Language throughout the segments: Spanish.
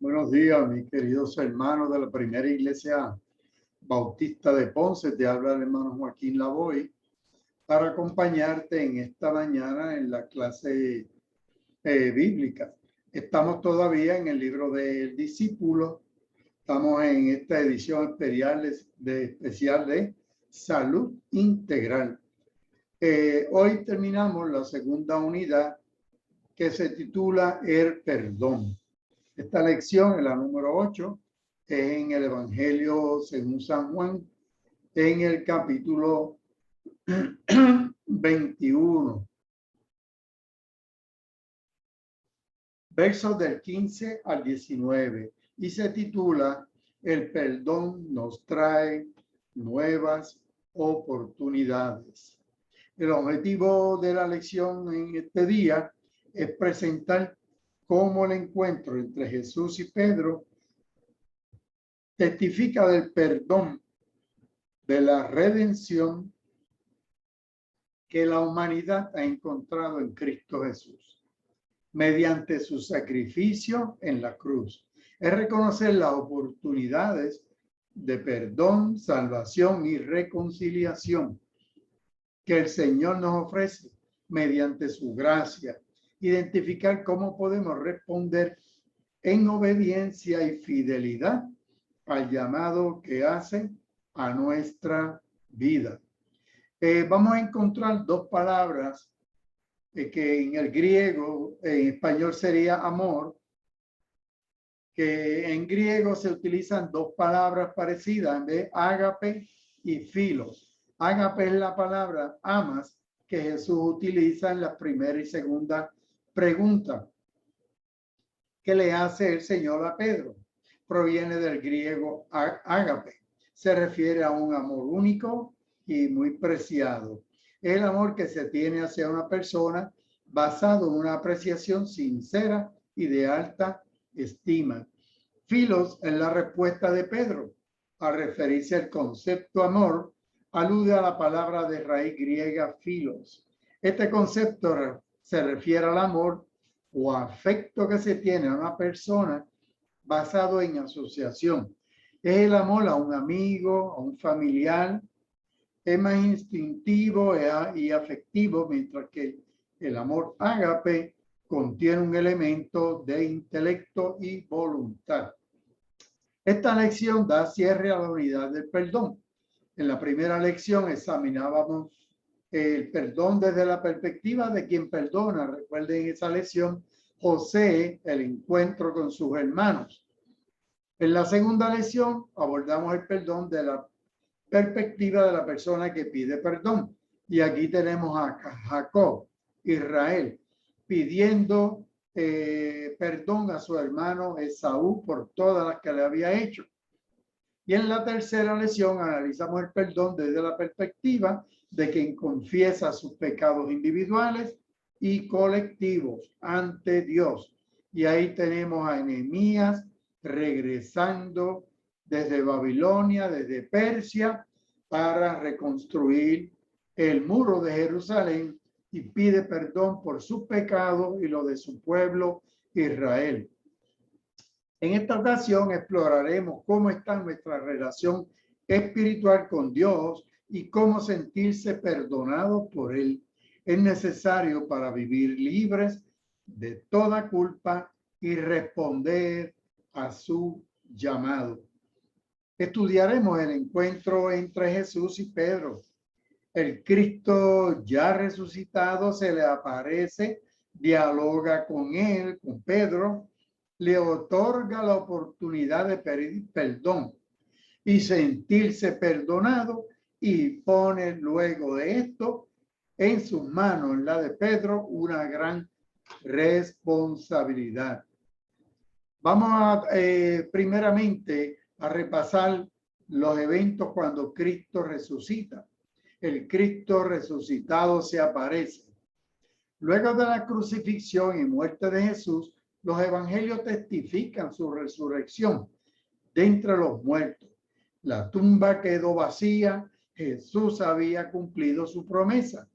Buenos días, mis queridos hermanos de la primera iglesia bautista de Ponce. Te habla el hermano Joaquín Lavoy para acompañarte en esta mañana en la clase bíblica. Estamos todavía en el libro del discípulo. Estamos en esta edición especial de Salud Integral. Hoy terminamos la segunda unidad que se titula El Perdón. Esta lección, en la número 8, es en el Evangelio según San Juan, en el capítulo 21, versos del 15 al 19, y se titula El perdón nos trae nuevas oportunidades. El objetivo de la lección en este día es presentar cómo el encuentro entre Jesús y Pedro testifica del perdón, de la redención que la humanidad ha encontrado en Cristo Jesús, mediante su sacrificio en la cruz. Es reconocer las oportunidades de perdón, salvación y reconciliación que el Señor nos ofrece mediante su gracia. Identificar cómo podemos responder en obediencia y fidelidad al llamado que hace a nuestra vida. Vamos a encontrar dos palabras que en el griego, en español sería amor, que en griego se utilizan dos palabras parecidas, en vez de ágape y filos. Ágape es la palabra amas que Jesús utiliza en la primera y segunda pregunta que le hace el Señor a Pedro. Proviene del griego ágape. Se refiere a un amor único y muy preciado. El amor que se tiene hacia una persona basado en una apreciación sincera y de alta estima. Filos es la respuesta de Pedro. Al referirse al concepto amor, alude a la palabra de raíz griega filos. Este concepto se refiere al amor o afecto que se tiene a una persona basado en asociación. Es el amor a un amigo, a un familiar. Es más instintivo y afectivo, mientras que el amor ágape contiene un elemento de intelecto y voluntad. Esta lección da cierre a la unidad del perdón. En la primera lección examinábamos el perdón desde la perspectiva de quien perdona. Recuerden esa lección, José, el encuentro con sus hermanos. En la segunda lección abordamos el perdón de la perspectiva de la persona que pide perdón. Y aquí tenemos a Jacob, Israel, pidiendo perdón a su hermano Esaú por todas las que le había hecho. Y en la tercera lección analizamos el perdón desde la perspectiva de quien confiesa sus pecados individuales y colectivos ante Dios. Y ahí tenemos a Nehemías regresando desde Babilonia, desde Persia, para reconstruir el muro de Jerusalén y pide perdón por sus pecados y lo de su pueblo Israel. En esta ocasión exploraremos cómo está nuestra relación espiritual con Dios y cómo sentirse perdonado por Él es necesario para vivir libres de toda culpa y responder a su llamado. Estudiaremos el encuentro entre Jesús y Pedro. El Cristo ya resucitado se le aparece, dialoga con él, con Pedro, le otorga la oportunidad de pedir perdón y sentirse perdonado, y pone luego de esto en sus manos, en la de Pedro, una gran responsabilidad. Vamos a primeramente a repasar los eventos cuando Cristo resucita. El Cristo resucitado se aparece. Luego de la crucifixión y muerte de Jesús, los evangelios testifican su resurrección de entre los muertos. La tumba quedó vacía. Jesús había cumplido su promesa.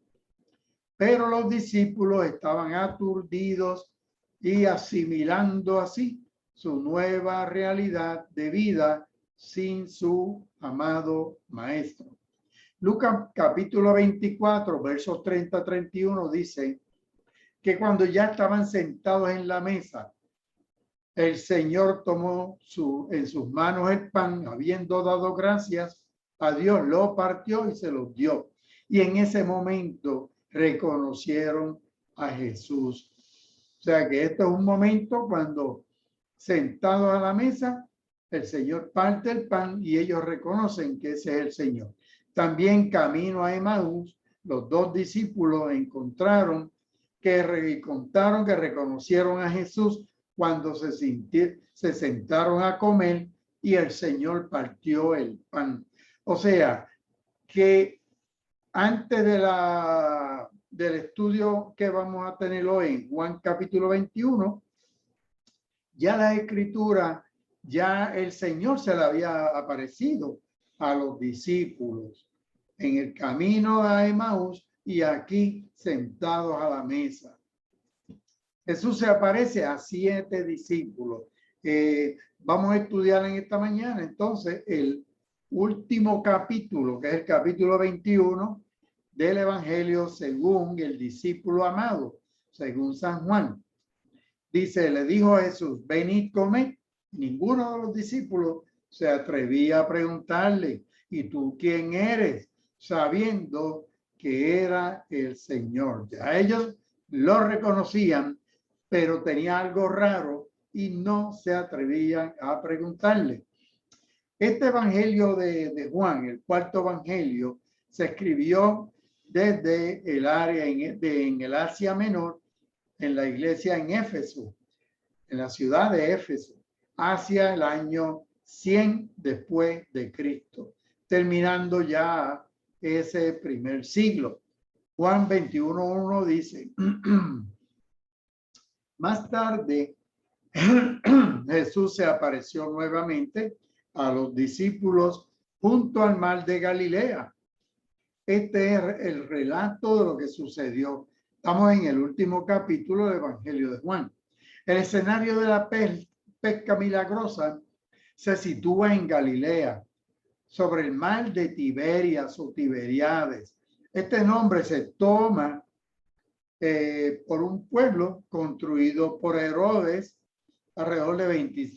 Pero los discípulos estaban aturdidos y asimilando así su nueva realidad de vida sin su amado maestro. Lucas capítulo 24, versos 30 a 31 dice que cuando ya estaban sentados en la mesa, el Señor tomó en sus manos el pan, habiendo dado gracias a Dios, lo partió y se los dio. Y en ese momento reconocieron a Jesús. O sea que esto es un momento cuando sentados a la mesa, el Señor parte el pan y ellos reconocen que ese es el Señor. También camino a Emaús, los dos discípulos contaron que reconocieron a Jesús cuando se sentaron a comer y el Señor partió el pan. O sea, que antes del estudio que vamos a tener hoy en Juan capítulo 21, ya la escritura, ya el Señor se le había aparecido a los discípulos en el camino a Emaús y aquí sentados a la mesa. Jesús se aparece a 7 discípulos. Vamos a estudiar en esta mañana entonces el último capítulo, que es el capítulo 21 del Evangelio según el discípulo amado, según San Juan. Dice, le dijo a Jesús, venid, comed. Ninguno de los discípulos se atrevía a preguntarle, ¿y tú quién eres? Sabiendo que era el Señor. Ya ellos lo reconocían, pero tenía algo raro y no se atrevían a preguntarle. Este evangelio de Juan, el cuarto evangelio, se escribió desde el área en el Asia Menor, en la iglesia en Éfeso, en la ciudad de Éfeso, hacia el año 100 después de Cristo, terminando ya ese primer siglo. Juan 21:1 dice, más tarde Jesús se apareció nuevamente a los discípulos junto al mar de Galilea. Este es el relato de lo que sucedió. Estamos en el último capítulo del Evangelio de Juan. El escenario de la pesca milagrosa se sitúa en Galilea, sobre el mar de Tiberias o Tiberiades. Este nombre se toma por un pueblo construido por Herodes alrededor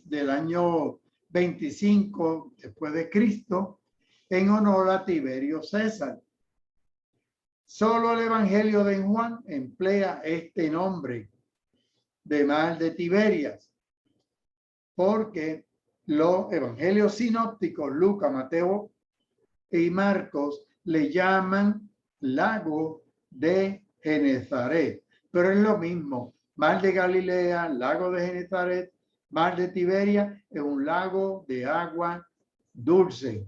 del año 25 después de Cristo, en honor a Tiberio César. Solo el Evangelio de Juan emplea este nombre de mar de Tiberias, porque los evangelios sinópticos, Lucas, Mateo y Marcos, le llaman lago de Genezaret, pero es lo mismo. Mar de Galilea, lago de Genezaret, mar de Tiberia, es un lago de agua dulce.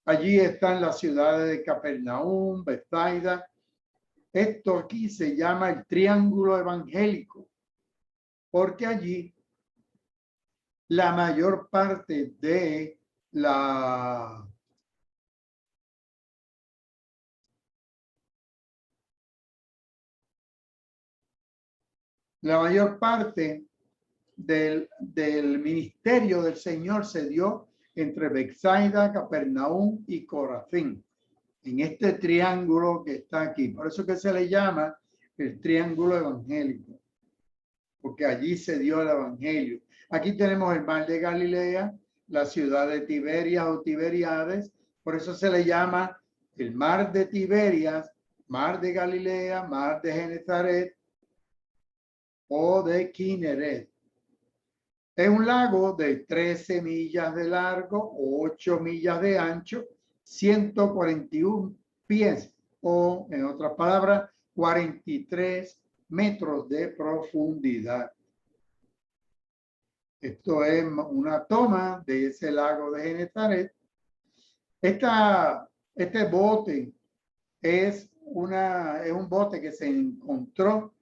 Allí están las ciudades de Capernaum, Bethsaida. Esto aquí se llama el triángulo evangélico, porque allí la mayor parte de la mayor parte del ministerio del Señor se dio entre Bethsaida, Capernaum y Corazín, en este triángulo que está aquí. Por eso que se le llama el triángulo evangélico, porque allí se dio el evangelio. Aquí tenemos el mar de Galilea, la ciudad de Tiberias o Tiberiades, por eso se le llama el mar de Tiberias, mar de Galilea, mar de Genezaret o de Kineret. Es un lago de 13 millas de largo, 8 millas de ancho, 141 pies o, en otras palabras, 43 metros de profundidad. Esto es una toma de ese lago de Genezaret. Este bote es un bote que se encontró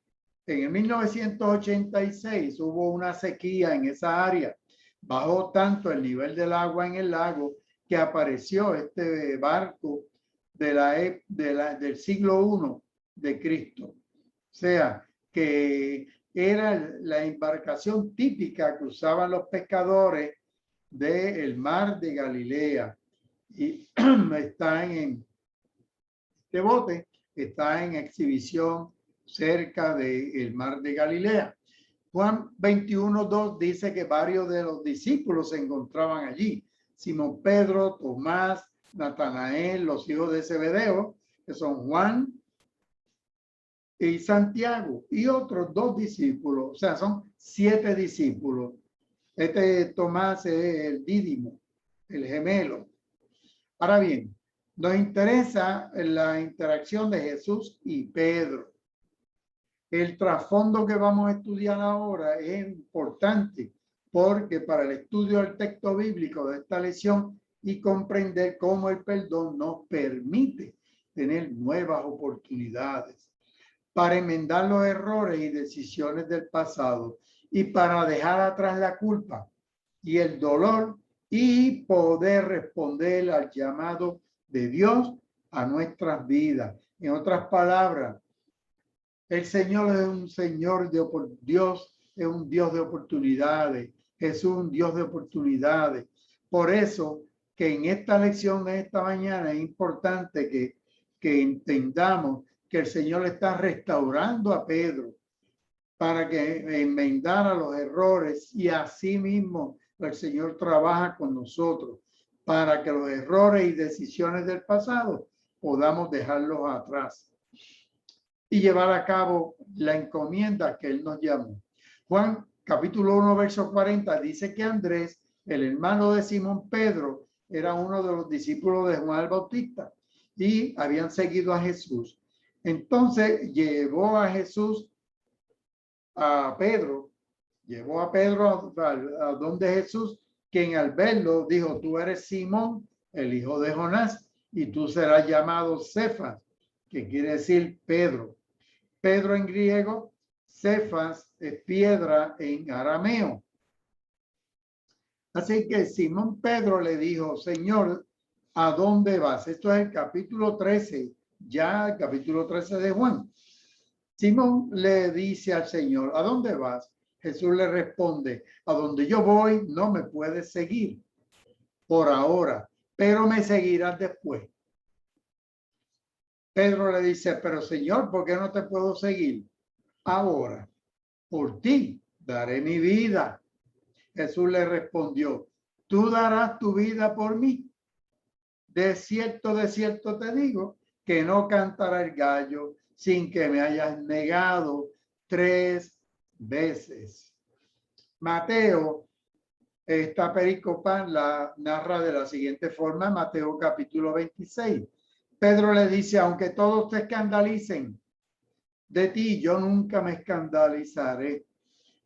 en el 1986. Hubo una sequía en esa área. Bajó tanto el nivel del agua en el lago que apareció este barco del siglo I de Cristo. O sea, que era la embarcación típica que usaban los pescadores del mar de Galilea. Y están en este bote, está en exhibición cerca del mar de Galilea. Juan 21:2 dice que varios de los discípulos se encontraban allí. Simón Pedro, Tomás, Natanael, los hijos de Zebedeo, que son Juan y Santiago, y otros 2 discípulos, o sea, son 7 discípulos. Este Tomás es el dídimo, el gemelo. Ahora bien, nos interesa la interacción de Jesús y Pedro. El trasfondo que vamos a estudiar ahora es importante porque para el estudio del texto bíblico de esta lección y comprender cómo el perdón nos permite tener nuevas oportunidades para enmendar los errores y decisiones del pasado y para dejar atrás la culpa y el dolor y poder responder al llamado de Dios a nuestras vidas. En otras palabras, el Señor es un Señor de Dios, es un Dios de oportunidades. Jesús es un Dios de oportunidades. Por eso que en esta lección de esta mañana es importante que entendamos que el Señor está restaurando a Pedro para que enmendara los errores y así mismo el Señor trabaja con nosotros para que los errores y decisiones del pasado podamos dejarlos atrás y llevar a cabo la encomienda que Él nos llamó. Juan capítulo 1, verso 40 dice que Andrés, el hermano de Simón Pedro, era uno de los discípulos de Juan el Bautista y habían seguido a Jesús. Entonces llevó a Jesús a Pedro, a donde Jesús, quien al verlo dijo: tú eres Simón, el hijo de Jonás, y tú serás llamado Cefas, que quiere decir Pedro. Pedro en griego, Cefas es piedra en arameo. Así que Simón Pedro le dijo: Señor, ¿a dónde vas? Esto es el capítulo 13, ya el capítulo 13 de Juan. Simón le dice al Señor: ¿a dónde vas? Jesús le responde: a donde yo voy no me puedes seguir por ahora, pero me seguirás después. Pedro le dice: pero Señor, ¿por qué no te puedo seguir ahora? Por ti daré mi vida. Jesús le respondió: tú darás tu vida por mí. De cierto te digo que no cantará el gallo sin que me hayas negado 3 veces. Mateo, esta pericopa la narra de la siguiente forma, Mateo capítulo 26. Pedro le dice: aunque todos te escandalicen de ti, yo nunca me escandalizaré.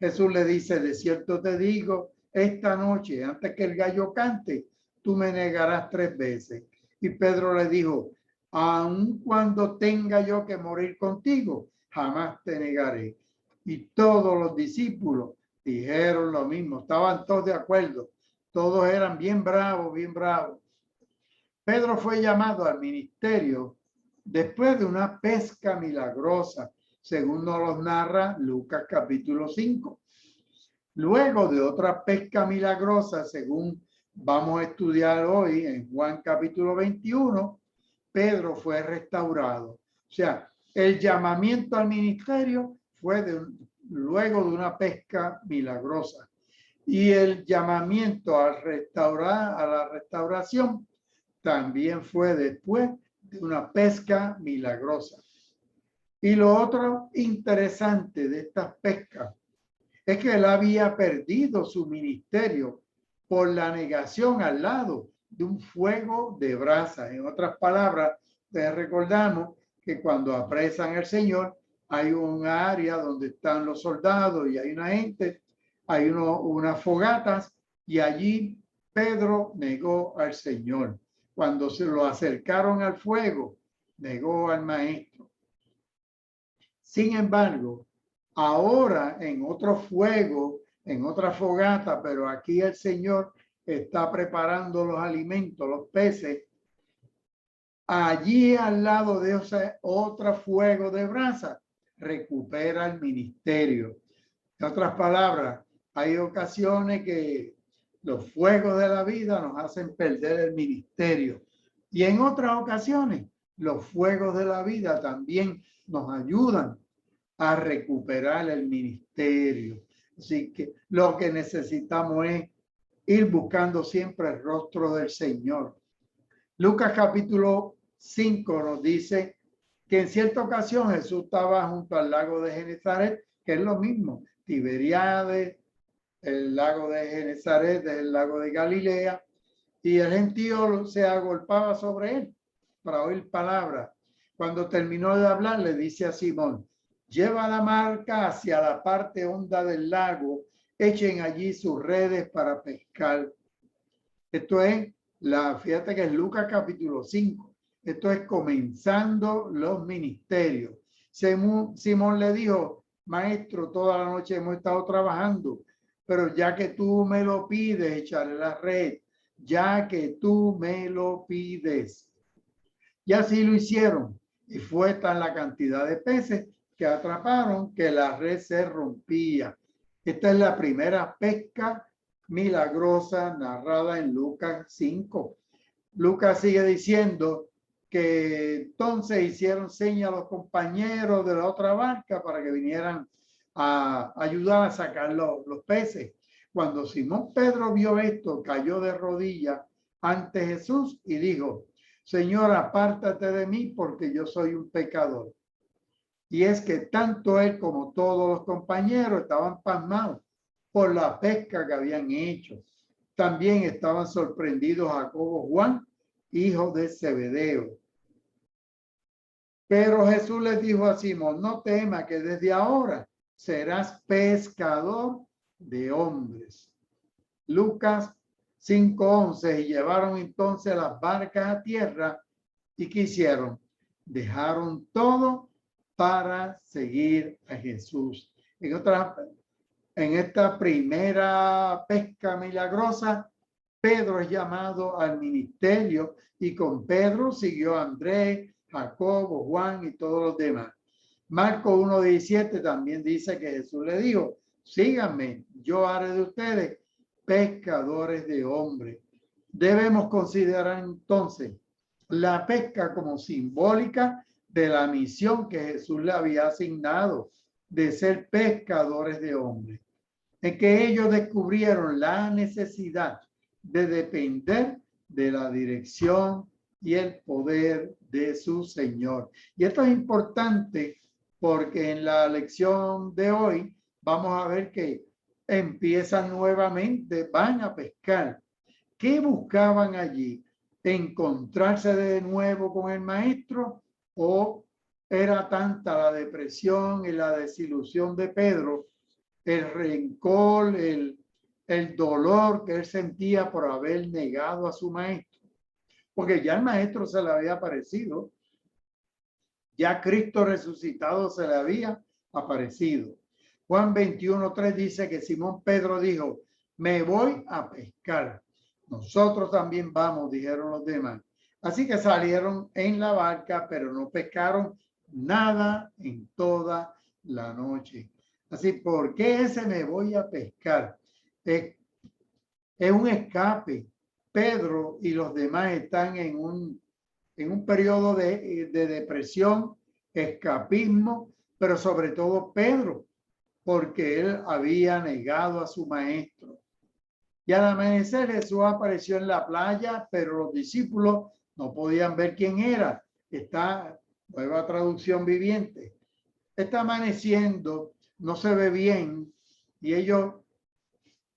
Jesús le dice: de cierto te digo, esta noche, antes que el gallo cante, tú me negarás 3 veces. Y Pedro le dijo: aun cuando tenga yo que morir contigo, jamás te negaré. Y todos los discípulos dijeron lo mismo, estaban todos de acuerdo, todos eran bien bravos, bien bravos. Pedro fue llamado al ministerio después de una pesca milagrosa, según nos lo narra Lucas capítulo 5. Luego de otra pesca milagrosa, según vamos a estudiar hoy en Juan capítulo 21, Pedro fue restaurado. O sea, el llamamiento al ministerio fue luego de una pesca milagrosa. Y el llamamiento a la restauración también fue después de una pesca milagrosa. Y lo otro interesante de estas pescas es que él había perdido su ministerio por la negación al lado de un fuego de brasa. En otras palabras, les recordamos que cuando apresan al Señor, hay un área donde están los soldados y hay una gente, hay unas fogatas, y allí Pedro negó al Señor. Cuando se lo acercaron al fuego, negó al maestro. Sin embargo, ahora en otro fuego, en otra fogata, pero aquí el Señor está preparando los alimentos, los peces. Allí al lado de ese otro fuego de brasa, recupera el ministerio. En otras palabras, hay ocasiones que los fuegos de la vida nos hacen perder el ministerio. Y en otras ocasiones, los fuegos de la vida también nos ayudan a recuperar el ministerio. Así que lo que necesitamos es ir buscando siempre el rostro del Señor. Lucas capítulo 5 nos dice que en cierta ocasión Jesús estaba junto al lago de Genezaret, que es lo mismo, Tiberiades, el lago de Genezaret, el lago de Galilea, y el gentío se agolpaba sobre él para oír palabras. Cuando terminó de hablar, le dice a Simón: lleva la barca hacia la parte honda del lago, echen allí sus redes para pescar. Esto es fíjate que es Lucas capítulo 5. Esto es comenzando los ministerios. Simón le dijo: maestro, toda la noche hemos estado trabajando, pero ya que tú me lo pides, echaré la red, ya que tú me lo pides. Y así lo hicieron. Y fue tan la cantidad de peces que atraparon que la red se rompía. Esta es la primera pesca milagrosa narrada en Lucas 5. Lucas sigue diciendo que entonces hicieron señas a los compañeros de la otra barca para que vinieran a ayudar a sacar los peces. Cuando Simón Pedro vio esto, cayó de rodillas ante Jesús y dijo: Señor, apártate de mí porque yo soy un pecador. Y es que tanto él como todos los compañeros estaban pasmados por la pesca que habían hecho. También estaban sorprendidos Jacobo, Juan, hijos de Zebedeo. Pero Jesús les dijo a Simón: no temas, que desde ahora serás pescador de hombres. Lucas 5:11. Y llevaron entonces las barcas a tierra. ¿Y qué hicieron? Dejaron todo para seguir a Jesús. En esta primera pesca milagrosa, Pedro es llamado al ministerio, y con Pedro siguió Andrés, Jacobo, Juan y todos los demás. Marcos 1:17 también dice que Jesús le dijo: síganme, yo haré de ustedes pescadores de hombres. Debemos considerar entonces la pesca como simbólica de la misión que Jesús le había asignado de ser pescadores de hombres, en que ellos descubrieron la necesidad de depender de la dirección y el poder de su Señor. Y esto es importante porque en la lección de hoy vamos a ver que empiezan nuevamente, van a pescar. ¿Qué buscaban allí? ¿Encontrarse de nuevo con el maestro? ¿O era tanta la depresión y la desilusión de Pedro, el rencor, el dolor que él sentía por haber negado a su maestro? Porque ya el maestro se le había aparecido, ya Cristo resucitado se le había aparecido. Juan 21:3 dice que Simón Pedro dijo: me voy a pescar. Nosotros también vamos, dijeron los demás. Así que salieron en la barca, pero no pescaron nada en toda la noche. Así, ¿por qué ese me voy a pescar? Es un escape. Pedro y los demás están en un periodo de depresión, escapismo, pero sobre todo Pedro, porque él había negado a su maestro. Y al amanecer Jesús apareció en la playa, pero los discípulos no podían ver quién era. Esta nueva traducción viviente. Está amaneciendo, no se ve bien, y ellos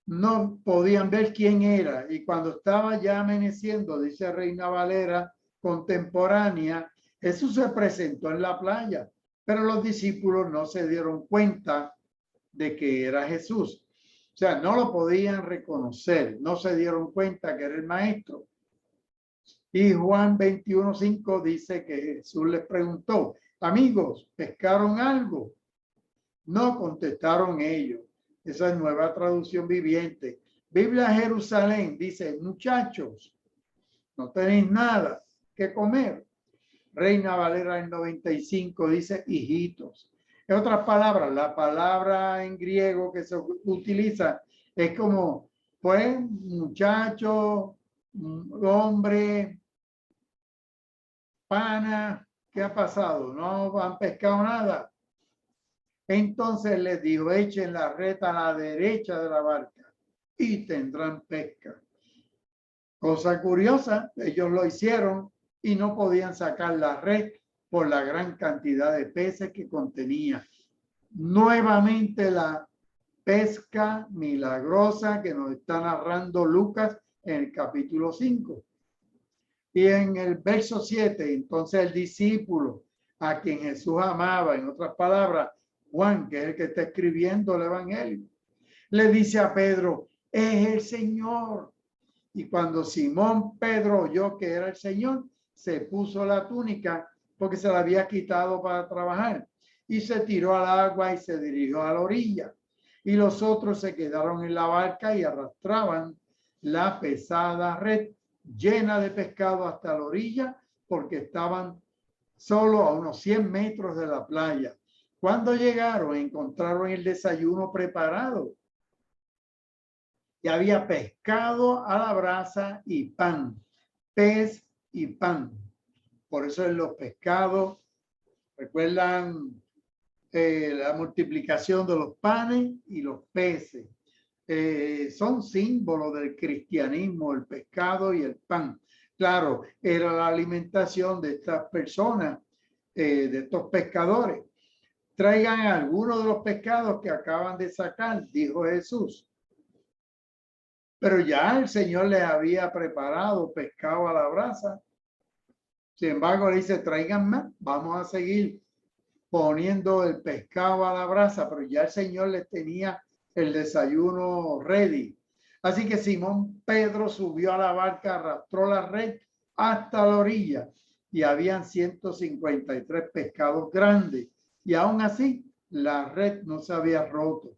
no podían ver quién era. Y cuando estaba ya amaneciendo, dice Reina Valera contemporánea, Jesús se presentó en la playa, pero los discípulos no se dieron cuenta de que era Jesús. O sea, no lo podían reconocer, no se dieron cuenta que era el maestro. Y Juan 21:5 dice que Jesús les preguntó: amigos, ¿pescaron algo? No contestaron ellos. Esa es nueva traducción viviente. Biblia Jerusalén dice: muchachos, no tenéis nada que comer. Reina Valera en 95 dice: hijitos. En otras palabras, la palabra en griego que se utiliza es como, pues, muchacho, hombre, pana, ¿qué ha pasado? ¿No han pescado nada? Entonces les dijo, echen la red a la derecha de la barca y tendrán pesca. Cosa curiosa, ellos lo hicieron y no podían sacar la red por la gran cantidad de peces que contenía. Nuevamente la pesca milagrosa que nos está narrando Lucas en el capítulo 5. Y en el verso 7, entonces el discípulo a quien Jesús amaba, en otras palabras, Juan, que es el que está escribiendo el evangelio, le dice a Pedro, es el Señor. Y cuando Simón Pedro oyó que era el Señor, se puso la túnica porque se la había quitado para trabajar y se tiró al agua y se dirigió a la orilla. Y los otros se quedaron en la barca y arrastraban la pesada red llena de pescado hasta la orilla porque estaban solo a unos 100 metros de la playa. Cuando llegaron, encontraron el desayuno preparado. Y había pescado a la brasa y pan, pez y pan. Por eso en los pescados, recuerdan la multiplicación de los panes y los peces. Son símbolos del cristianismo, el pescado y el pan. Claro, era la alimentación de estas personas, de estos pescadores. Traigan algunos de los pescados que acaban de sacar, dijo Jesús. Pero ya el Señor les había preparado pescado a la brasa. Sin embargo, le dice, traigan más, vamos a seguir poniendo el pescado a la brasa, pero ya el Señor les tenía el desayuno ready. Así que Simón Pedro subió a la barca, arrastró la red hasta la orilla y habían 153 pescados grandes y aún así la red no se había roto.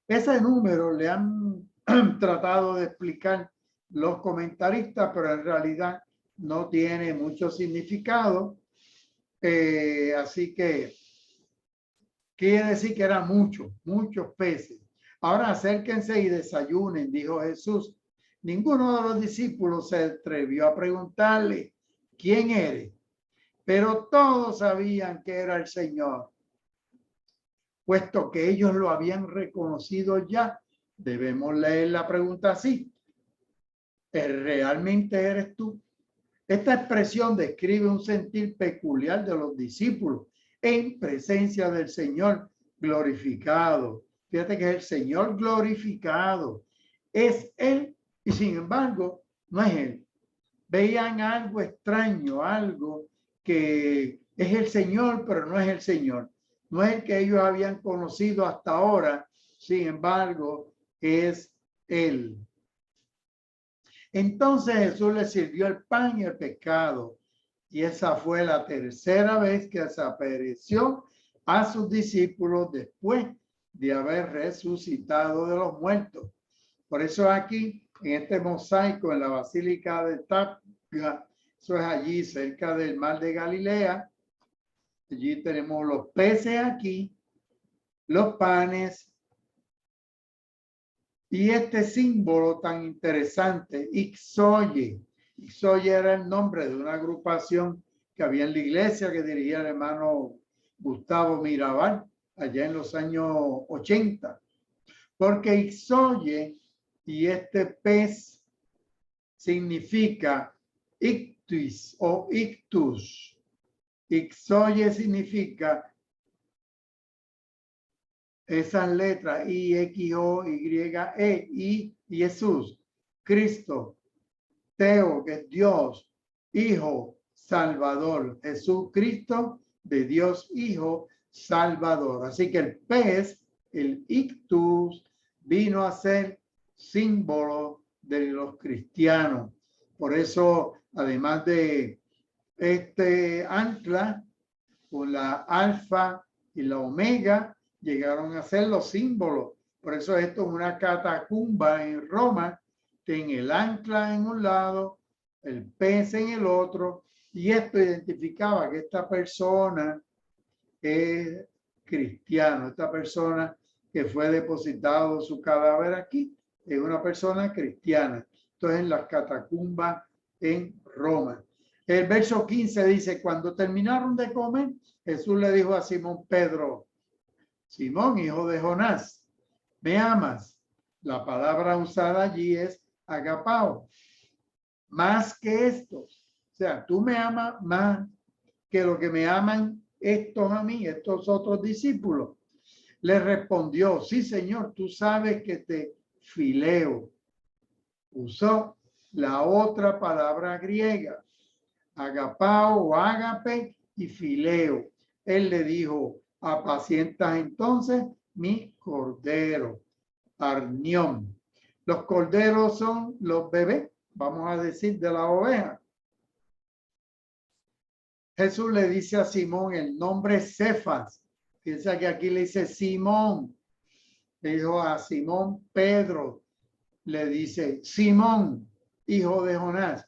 Ese número le han tratado de explicar los comentaristas, pero en realidad no tiene mucho significado. Así que quiere decir que eran muchos peces. Ahora acérquense y desayunen, dijo Jesús. Ninguno de los discípulos se atrevió a preguntarle, ¿quién eres? Pero todos sabían que era el Señor. Puesto que ellos lo habían reconocido ya, debemos leer la pregunta así. ¿Realmente eres tú? Esta expresión describe un sentir peculiar de los discípulos en presencia del Señor glorificado. Fíjate que es el Señor glorificado. Es Él y sin embargo no es Él. Veían algo extraño, algo que es el Señor, pero no es el Señor. No es el que ellos habían conocido hasta ahora, sin embargo, es Él. Entonces Jesús les sirvió el pan y el pescado. Y esa fue la tercera vez que se apareció a sus discípulos después de haber resucitado de los muertos. Por eso aquí, en este mosaico, en la Basílica de Tapia, eso es allí cerca del mar de Galilea. Allí tenemos los peces aquí, los panes, y este símbolo tan interesante, Ixoye. Ixoye era el nombre de una agrupación que había en la iglesia que dirigía el hermano Gustavo Mirabal allá en los años 80. Porque Ixoye y este pez significa ictus o ictus. Ixoye significa esas letras I, X, O, Y, E, I, Jesús, Cristo, Teo, que es Dios, Hijo, Salvador, Jesucristo, de Dios Hijo, Salvador. Así que el pez, el ictus, vino a ser símbolo de los cristianos. Por eso, además de este ancla, con la alfa y la omega, llegaron a ser los símbolos. Por eso esto es una catacumba en Roma, tiene el ancla en un lado, el pez en el otro, y esto identificaba que esta persona que cristiano. Esta persona que fue depositado su cadáver aquí es una persona cristiana. Entonces, en las catacumbas en Roma. El verso 15 dice, cuando terminaron de comer, Jesús le dijo a Simón Pedro, Simón, hijo de Jonás, ¿me amas? La palabra usada allí es agapao. Más que estos. O sea, tú me amas más que lo que me aman estos a mí, estos otros discípulos. Le respondió, sí, Señor, tú sabes que te fileo. Usó la otra palabra griega, agapao o ágape y fileo. Él le dijo, apacientas entonces mi cordero, arnión. Los corderos son los bebés, vamos a decir, de la oveja. Jesús le dice a Simón el nombre Cefas. Piensa que aquí le dice Simón. Le dijo a Simón Pedro. Le dice Simón, hijo de Jonás.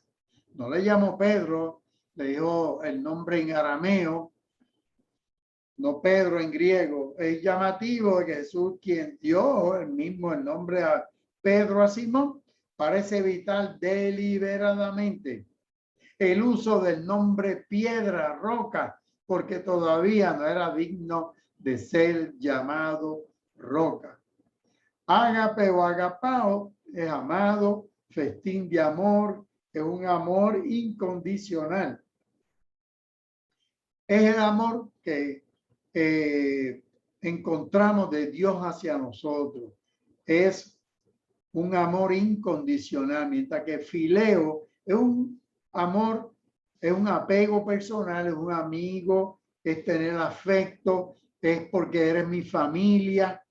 No le llamó Pedro, le dijo el nombre en arameo, no Pedro en griego. Es llamativo que Jesús, quien dio el nombre a Pedro a Simón, parece evitar deliberadamente el uso del nombre piedra, roca, porque todavía no era digno de ser llamado roca. Ágape o agapao es amado, festín de amor, es un amor incondicional. Es el amor que encontramos de Dios hacia nosotros. Es un amor incondicional, mientras que fileo es un amor, es un apego personal, es un amigo, es tener afecto, es porque eres mi familia.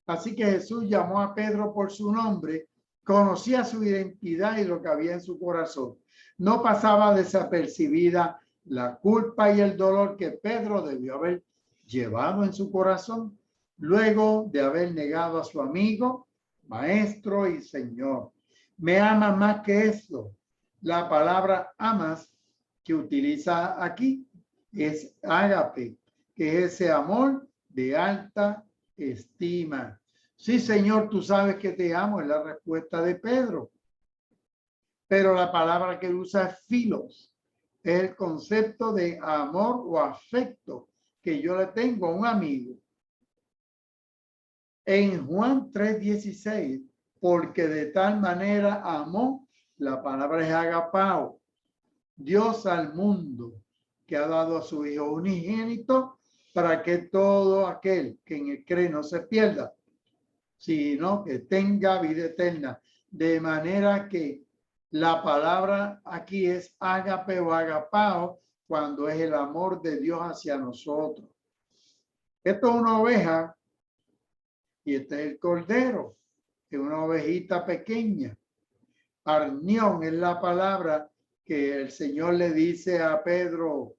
Así que Jesús llamó a Pedro por su nombre, conocía su identidad y lo que había en su corazón. No pasaba desapercibida la culpa y el dolor que Pedro debió haber llevado en su corazón luego de haber negado a su amigo, maestro y señor. Me ama más que esto. La palabra amas que utiliza aquí es ágape, que es ese amor de alta estima. Sí, Señor, tú sabes que te amo, es la respuesta de Pedro. Pero la palabra que usa es filos, es el concepto de amor o afecto que yo le tengo a un amigo. En Juan 3:16, porque de tal manera amó, la palabra es agapao, Dios al mundo, que ha dado a su Hijo unigénito para que todo aquel que en él cree no se pierda, sino que tenga vida eterna. De manera que la palabra aquí es ágape o agapao, cuando es el amor de Dios hacia nosotros. Esto es una oveja y este es el cordero, es una ovejita pequeña. Arnión es la palabra que el Señor le dice a Pedro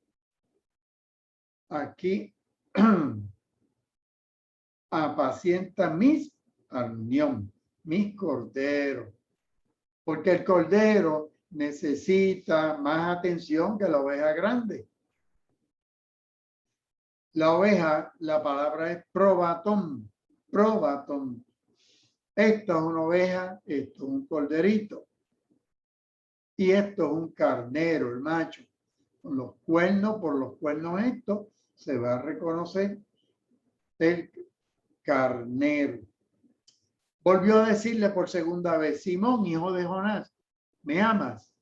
aquí, apacienta mis arnión, mis corderos, porque el cordero necesita más atención que la oveja grande. La oveja, la palabra es probatón, probatón. Esto es una oveja, esto es un corderito. Y esto es un carnero, el macho. Con los cuernos, por los cuernos estos, se va a reconocer el carnero. Volvió a decirle por segunda vez, Simón, hijo de Jonás, ¿me amas?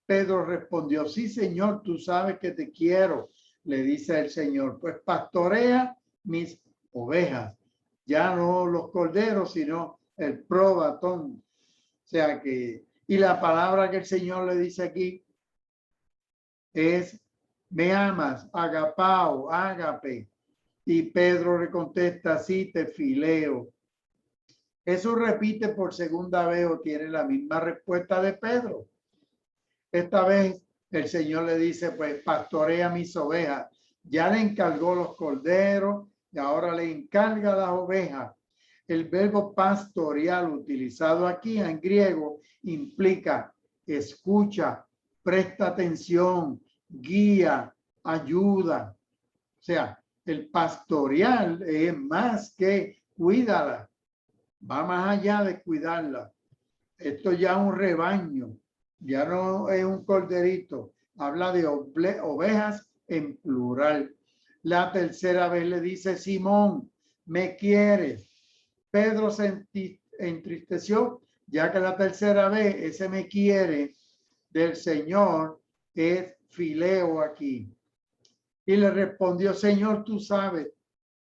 Pedro respondió, sí, Señor, tú sabes que te quiero. Le dice el Señor, pues pastorea mis ovejas. Ya no los corderos, sino el probatón. O sea que, y la palabra que el Señor le dice aquí es, me amas, agapao, ágape. Y Pedro le contesta, sí, te fileo. Jesús repite por segunda vez o tiene la misma respuesta de Pedro. Esta vez el Señor le dice, pues pastorea mis ovejas. Ya le encargó los corderos y ahora le encarga las ovejas. El verbo pastoreal utilizado aquí en griego implica escucha, presta atención, guía, ayuda. O sea, el pastorear es más que cuídala, va más allá de cuidarla. Esto ya es un rebaño, ya no es un corderito, habla de ovejas en plural. La tercera vez le dice: Simón, ¿me quieres? Pedro se entristeció, ya que la tercera vez ese me quiere del Señor es fileo aquí. Y le respondió: Señor, tú sabes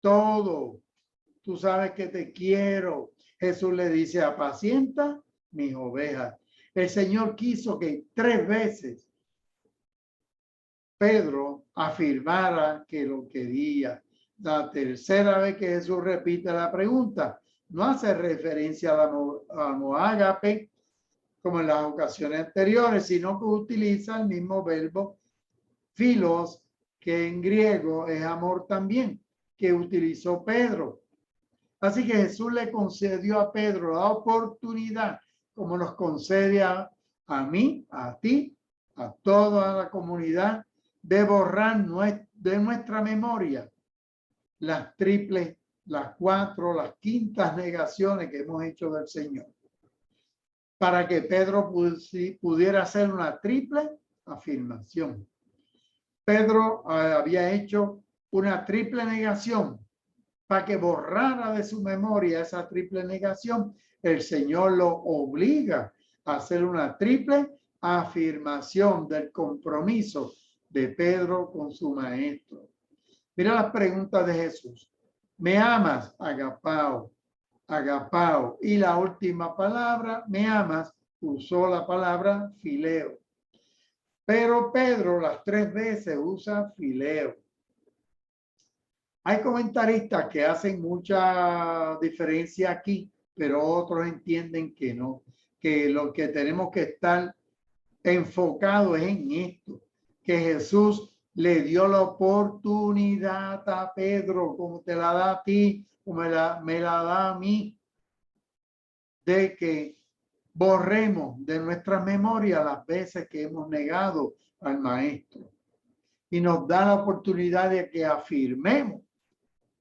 todo, tú sabes que te quiero. Jesús le dice: apacienta mis ovejas. El Señor quiso que 3 veces Pedro afirmara que lo quería. La tercera vez que Jesús repite la pregunta, no hace referencia a la ágape como en las ocasiones anteriores, sino que utiliza el mismo verbo filos, que en griego es amor también, que utilizó Pedro. Así que Jesús le concedió a Pedro la oportunidad, como nos concede a mí, a ti, a toda la comunidad, de borrar de nuestra memoria las triples, las 4, las quintas negaciones que hemos hecho del Señor, para que Pedro pudiera hacer una triple afirmación. Pedro había hecho una triple negación. Para que borrara de su memoria esa triple negación, el Señor lo obliga a hacer una triple afirmación del compromiso de Pedro con su maestro. Mira las preguntas de Jesús. ¿Me amas? Agapao, agapao. Y la última palabra, ¿me amas?, usó la palabra fileo. Pero Pedro las 3 veces usa fileo. Hay comentaristas que hacen mucha diferencia aquí, pero otros entienden que no, que lo que tenemos que estar enfocados es en esto, que Jesús le dio la oportunidad a Pedro, como te la da a ti, como me la da a mí, de que borremos de nuestra memoria las veces que hemos negado al Maestro. Y nos da la oportunidad de que afirmemos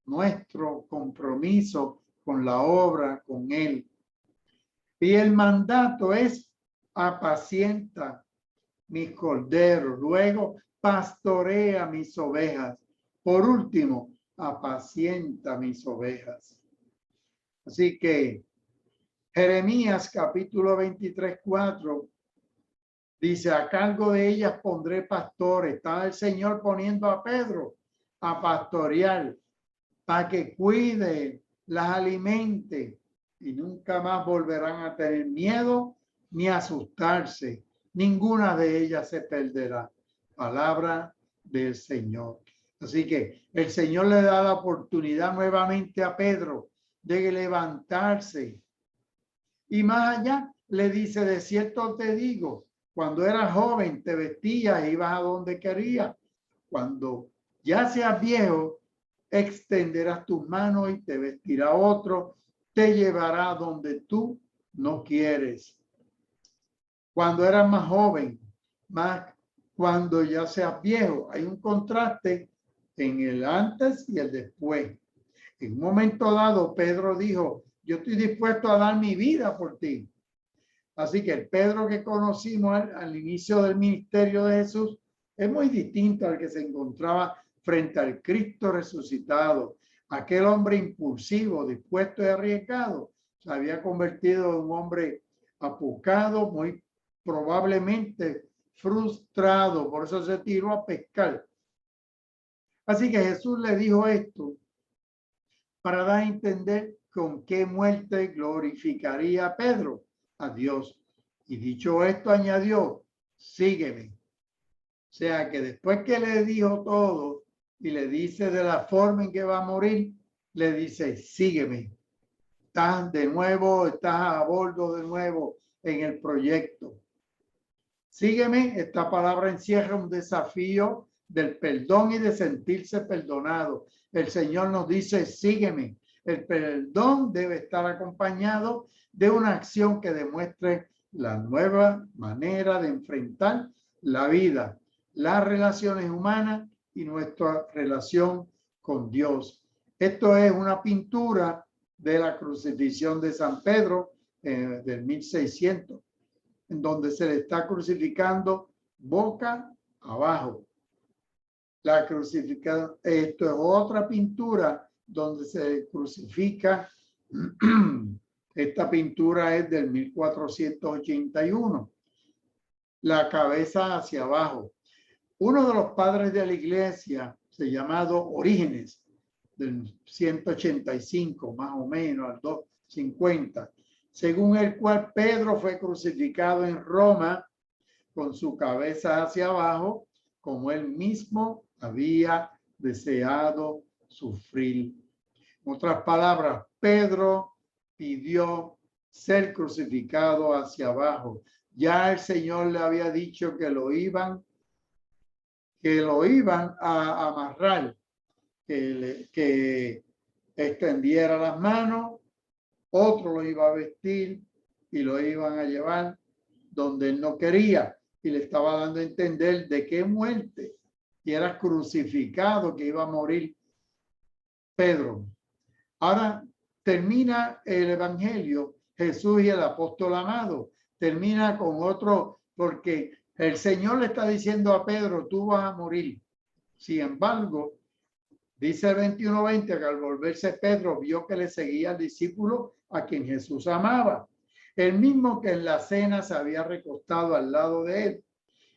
nuestro compromiso con la obra, con Él. Y el mandato es: apacienta mis corderos. Luego, pastorea mis ovejas. Por último, apacienta mis ovejas. Así que Jeremías capítulo 23:4 dice: a cargo de ellas pondré pastores. Está el Señor poniendo a Pedro a pastorear, para que cuide, las alimente, y nunca más volverán a tener miedo ni asustarse. Ninguna de ellas se perderá. Palabra del Señor. Así que el Señor le da la oportunidad nuevamente a Pedro de levantarse. Y más allá le dice: de cierto te digo, cuando eras joven te vestías e ibas a donde querías. Cuando ya seas viejo, extenderás tus manos y te vestirá otro, te llevará donde tú no quieres. Cuando eras más joven, más cuando ya seas viejo, hay un contraste en el antes y el después. En un momento dado, Pedro dijo: yo estoy dispuesto a dar mi vida por ti. Así que el Pedro que conocimos al inicio del ministerio de Jesús es muy distinto al que se encontraba frente al Cristo resucitado. Aquel hombre impulsivo, dispuesto y arriesgado, se había convertido en un hombre apocado, muy probablemente frustrado, por eso se tiró a pescar. Así que Jesús le dijo esto para dar a entender con qué muerte glorificaría a Pedro a Dios. Y dicho esto, añadió: sígueme. O sea que después que le dijo todo y le dice de la forma en que va a morir, le dice: sígueme. Estás a bordo de nuevo en el proyecto. Sígueme. Esta palabra encierra un desafío del perdón y de sentirse perdonado. El Señor nos dice: sígueme. El perdón debe estar acompañado de una acción que demuestre la nueva manera de enfrentar la vida, las relaciones humanas y nuestra relación con Dios. Esto es una pintura de la crucifixión de San Pedro del 1600, en donde se le está crucificando boca abajo. La crucificación, esto es otra pintura donde se crucifica. Esta pintura es del 1481. La cabeza hacia abajo. Uno de los padres de la iglesia, se llamado Orígenes, del 185 más o menos al 250, según el cual Pedro fue crucificado en Roma con su cabeza hacia abajo, como él mismo había deseado sufrir. En otras palabras, Pedro pidió ser crucificado hacia abajo. Ya el Señor le había dicho que lo iban a amarrar, que extendiera las manos, otro lo iba a vestir y lo iban a llevar donde él no quería, y le estaba dando a entender de qué muerte, y era crucificado, que iba a morir Pedro. Ahora termina el evangelio, Jesús y el apóstol amado, termina con otro, porque el Señor le está diciendo a Pedro, tú vas a morir. Sin embargo, dice el 21:20 que al volverse Pedro vio que le seguía al discípulo a quien Jesús amaba, el mismo que en la cena se había recostado al lado de él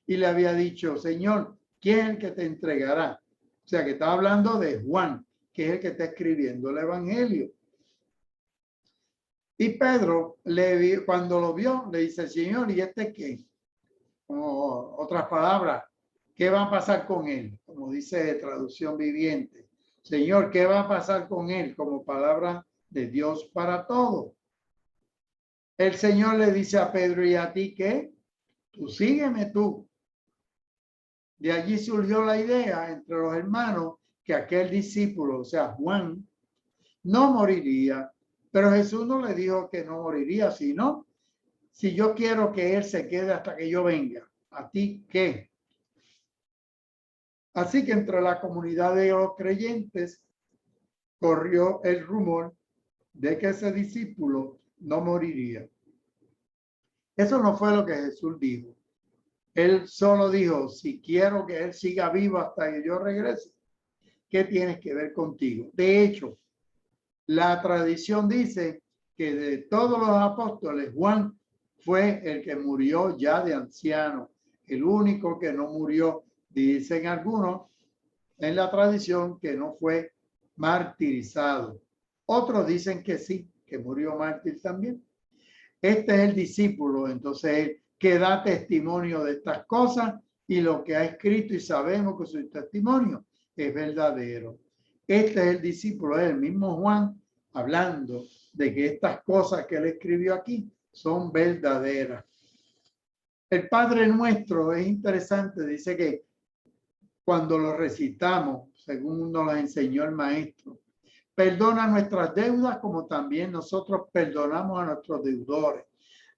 y le había dicho, Señor, ¿quién es el que te entregará? O sea, que está hablando de Juan, que es el que está escribiendo el evangelio. Y Pedro, cuando lo vio, le dice, Señor, ¿y este qué? Como otras palabras, ¿qué va a pasar con él? Como dice traducción viviente. Señor, ¿qué va a pasar con él? Como palabra de Dios para todo. El Señor le dice a Pedro, ¿y a ti qué? Tú sígueme tú. De allí surgió la idea entre los hermanos que aquel discípulo, o sea, Juan, no moriría. Pero Jesús no le dijo que no moriría, sino si yo quiero que él se quede hasta que yo venga. ¿A ti qué? Así que entre la comunidad de los creyentes corrió el rumor de que ese discípulo no moriría. Eso no fue lo que Jesús dijo. Él solo dijo, si quiero que él siga vivo hasta que yo regrese, ¿qué tienes que ver contigo? De hecho, la tradición dice que de todos los apóstoles, Juan fue el que murió ya de anciano, el único que no murió, dicen algunos en la tradición, que no fue martirizado. Otros dicen que sí, que murió mártir también. Este es el discípulo, entonces, que da testimonio de estas cosas y lo que ha escrito, y sabemos que su testimonio es verdadero. Este es el discípulo, es el mismo Juan, hablando de que estas cosas que él escribió aquí son verdaderas. El Padre Nuestro es interesante, dice que cuando lo recitamos, según nos lo enseñó el maestro, perdona nuestras deudas como también nosotros perdonamos a nuestros deudores.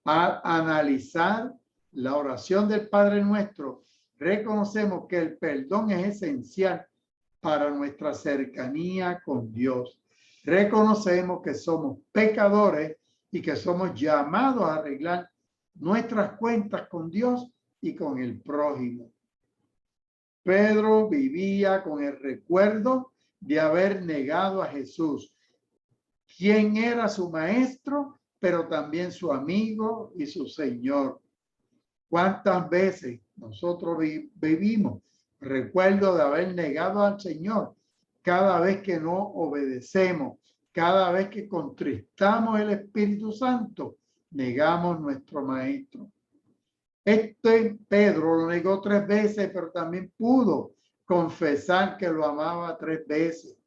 Al analizar la oración del Padre Nuestro, reconocemos que el perdón es esencial para nuestra cercanía con Dios. Reconocemos que somos pecadores y que somos llamados a arreglar nuestras cuentas con Dios y con el prójimo. Pedro vivía con el recuerdo de haber negado a Jesús, quien era su maestro, pero también su amigo y su Señor. ¿Cuántas veces nosotros vivimos recuerdo de haber negado al Señor? Cada vez que no obedecemos, cada vez que contristamos el Espíritu Santo, negamos nuestro maestro. Pedro lo negó 3 veces, pero también pudo confesar que lo amaba 3 veces.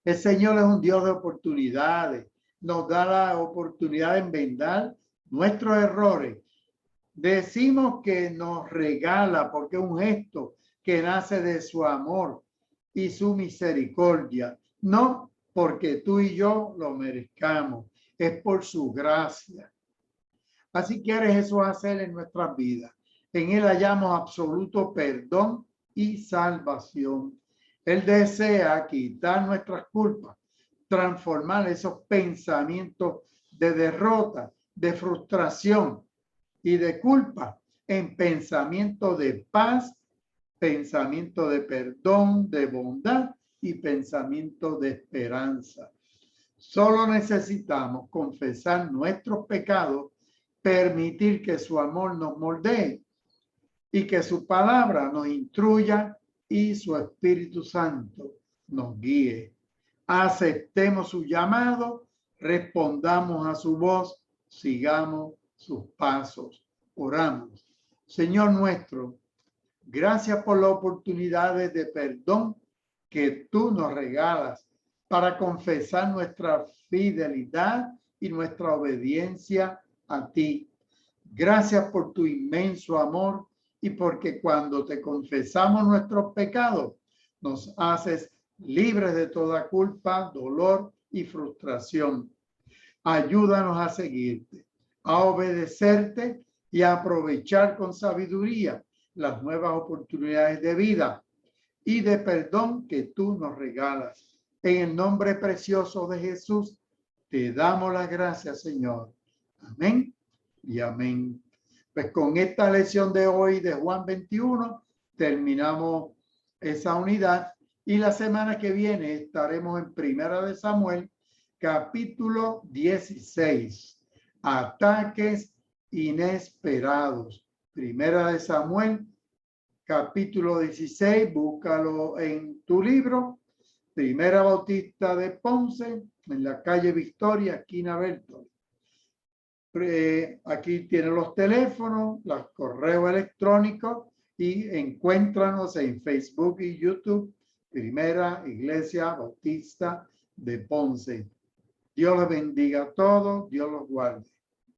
El Señor es un Dios de oportunidades. Nos da la oportunidad de enmendar nuestros errores. Decimos que nos regala porque es un gesto que nace de su amor y su misericordia. No porque tú y yo lo merezcamos. Es por su gracia. Así quiere Jesús hacer en nuestras vidas. En él hallamos absoluto perdón y salvación. Él desea quitar nuestras culpas, transformar esos pensamientos de derrota, de frustración y de culpa en pensamiento de paz, pensamiento de perdón, de bondad y pensamiento de esperanza. Solo necesitamos confesar nuestros pecados, permitir que su amor nos moldee y que su palabra nos instruya y su Espíritu Santo nos guíe. Aceptemos su llamado, respondamos a su voz, sigamos sus pasos. Oramos. Señor nuestro, gracias por las oportunidades de perdón que tú nos regalas para confesar nuestra fidelidad y nuestra obediencia a ti. Gracias por tu inmenso amor y porque cuando te confesamos nuestros pecados, nos haces libres de toda culpa, dolor y frustración. Ayúdanos a seguirte, a obedecerte y a aprovechar con sabiduría las nuevas oportunidades de vida y de perdón que tú nos regalas. En el nombre precioso de Jesús, te damos las gracias, Señor. Amén y amén. Pues con esta lección de hoy de Juan 21, terminamos esa unidad y la semana que viene estaremos en Primera de Samuel, capítulo 16. Ataques inesperados. Primera de Samuel, capítulo 16, búscalo en tu libro. Primera Bautista de Ponce, en la calle Victoria, esquina Bertol. Aquí tienen los teléfonos, los correos electrónicos y encuéntranos en Facebook y YouTube, Primera Iglesia Bautista de Ponce. Dios los bendiga a todos, Dios los guarde.